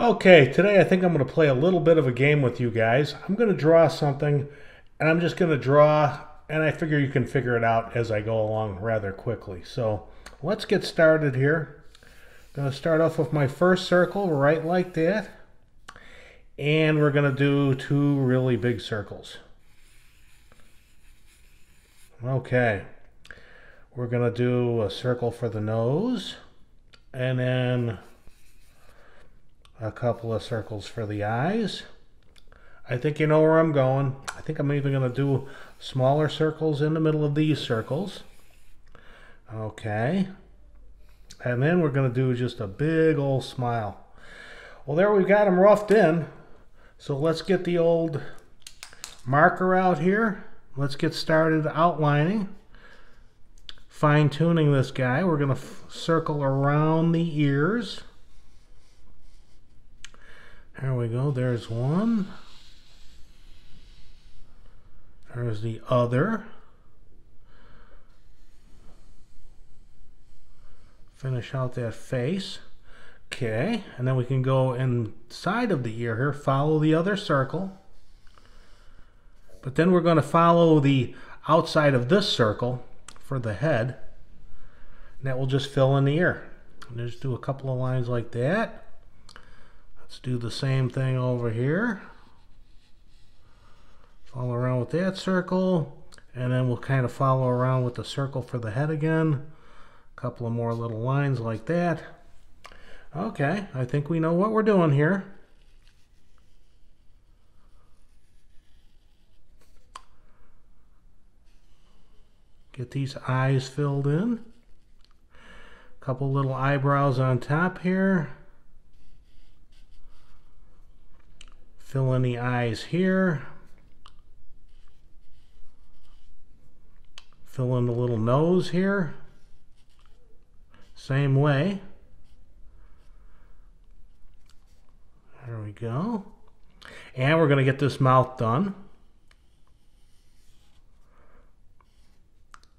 Okay, today I think I'm going to play a little bit of a game with you guys. I'm going to draw something, and I'm just going to draw, and I figure you can figure it out as I go along rather quickly. So let's get started here. I'm going to start off with my first circle, right like that. And we're going to do two really big circles. Okay. We're going to do a circle for the nose, and then a couple of circles for the eyes. I think you know where I'm going. I think I'm even going to do smaller circles in the middle of these circles. Okay. And then we're going to do just a big old smile. Well, there we've got them roughed in. So let's get the old marker out here. Let's get started outlining, fine-tuning this guy. We're going to circle around the ears. There we go. There's one. There's the other. Finish out that face. Okay, and then we can go inside of the ear here, follow the other circle. But then we're going to follow the outside of this circle for the head. And that will just fill in the ear. And just do a couple of lines like that. Let's do the same thing over here. Follow around with that circle. And then we'll kind of follow around with the circle for the head again. A couple of more little lines like that. Okay, I think we know what we're doing here. Get these eyes filled in. A couple little eyebrows on top here. Fill in the eyes here. Fill in the little nose here. Same way. There we go. And we're going to get this mouth done.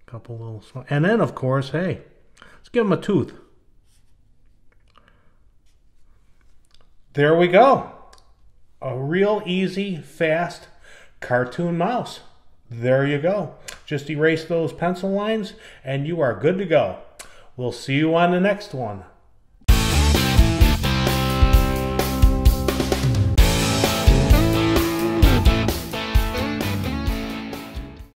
Couple little small. And then, of course, hey, let's give him a tooth. There we go. A real easy, fast cartoon mouse. There you go. Just erase those pencil lines and you are good to go. We'll see you on the next one.